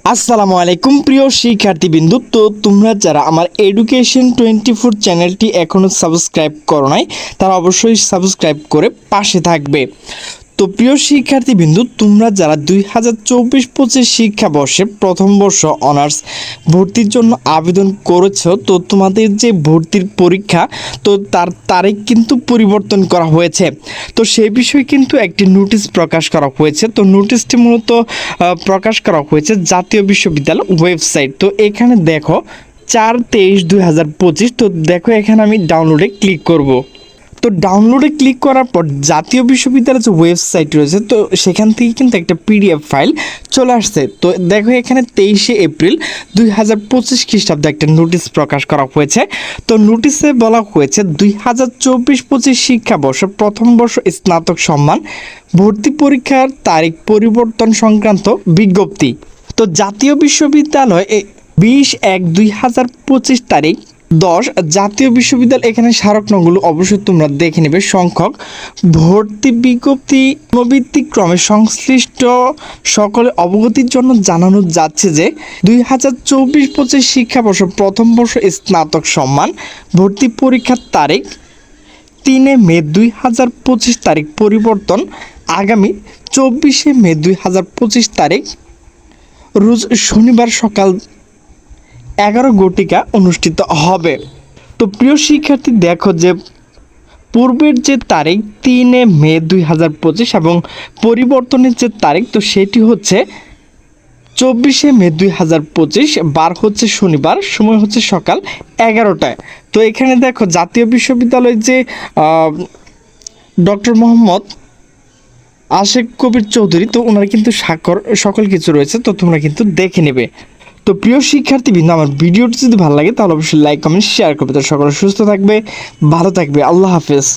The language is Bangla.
আসসালামু আলাইকুম প্রিয় শিক্ষার্থীবৃন্দ। তো তোমরা যারা আমার এডুকেশন 24 চ্যানেলটি এখনও সাবস্ক্রাইব করো নাই তারা অবশ্যই সাবস্ক্রাইব করে পাশে থাকবে। তো প্রিয় শিক্ষার্থীবৃন্দু, তোমরা যারা 2024-25 শিক্ষাবর্ষে প্রথম বর্ষ অনার্স ভর্তির জন্য আবেদন করেছ, তো তোমাদের যে ভর্তির পরীক্ষা তো তার তারিখ কিন্তু পরিবর্তন করা হয়েছে। তো সেই বিষয়ে কিন্তু একটি নোটিশ প্রকাশ করা হয়েছে। তো নোটিশটি মূলত প্রকাশ করা হয়েছে জাতীয় বিশ্ববিদ্যালয় ওয়েবসাইট। তো এখানে দেখো 4/23/2025। তো দেখো এখানে আমি ডাউনলোডে ক্লিক করব। তো ডাউনলোডে ক্লিক করার পর জাতীয় বিশ্ববিদ্যালয়ের যে ওয়েবসাইট রয়েছে তো সেখান থেকে কিন্তু একটা পিডিএফ ফাইল চলে আসছে। তো দেখো এখানে 23 এপ্রিল 2025 খ্রিস্টাব্দে একটা নোটিশ প্রকাশ করা হয়েছে। তো নোটিশে বলা হয়েছে 2024-25 শিক্ষাবর্ষ প্রথম বর্ষ স্নাতক সম্মান ভর্তি পরীক্ষার তারিখ পরিবর্তন সংক্রান্ত বিজ্ঞপ্তি। তো জাতীয় বিশ্ববিদ্যালয় 20/1/2025 তারিখ 10 জাতীয় বিশ্ববিদ্যালয়, এখানে স্মারক নংগুলো অবশ্যই তোমরা দেখে নেবে। সংখ্যক ভর্তি বিজ্ঞপ্তি ক্রমে সংশ্লিষ্ট সকলে অবগতির জন্য জানানো যাচ্ছে যে 2024-25 শিক্ষাবর্ষ প্রথম বর্ষ স্নাতক সম্মান ভর্তি পরীক্ষার তারিখ 3 মে 2025 তারিখ পরিবর্তন আগামী 24 মে 2025 তারিখ রোজ শনিবার সকাল 11 ঘটিকা অনুষ্ঠিত হবে। তো প্রিয় শিক্ষার্থী, দেখো যে পূর্বের যে তারিখ 3 মে 2025 এবং পরিবর্তনের যে তারিখ তো সেটি হচ্ছে 24 মে 2025, বার হচ্ছে শনিবার, সময় হচ্ছে সকাল 11টায়। তো এখানে দেখো জাতীয় বিশ্ববিদ্যালয়ের যে ডক্টর মোহাম্মদ আশেক কবির চৌধুরী, তো ওনার কিন্তু স্বাক্ষর সকল কিছু রয়েছে। তো তোমরা কিন্তু দেখে নেবে। তো প্রিয় শিক্ষার্থীবৃন্দ, আমার ভিডিওটি যদি ভালো লাগে তাহলে অবশ্যই লাইক কমেন্ট শেয়ার করবে। তো সকলে সুস্থ থাকবে, ভালো থাকবে। আল্লাহ হাফেজ।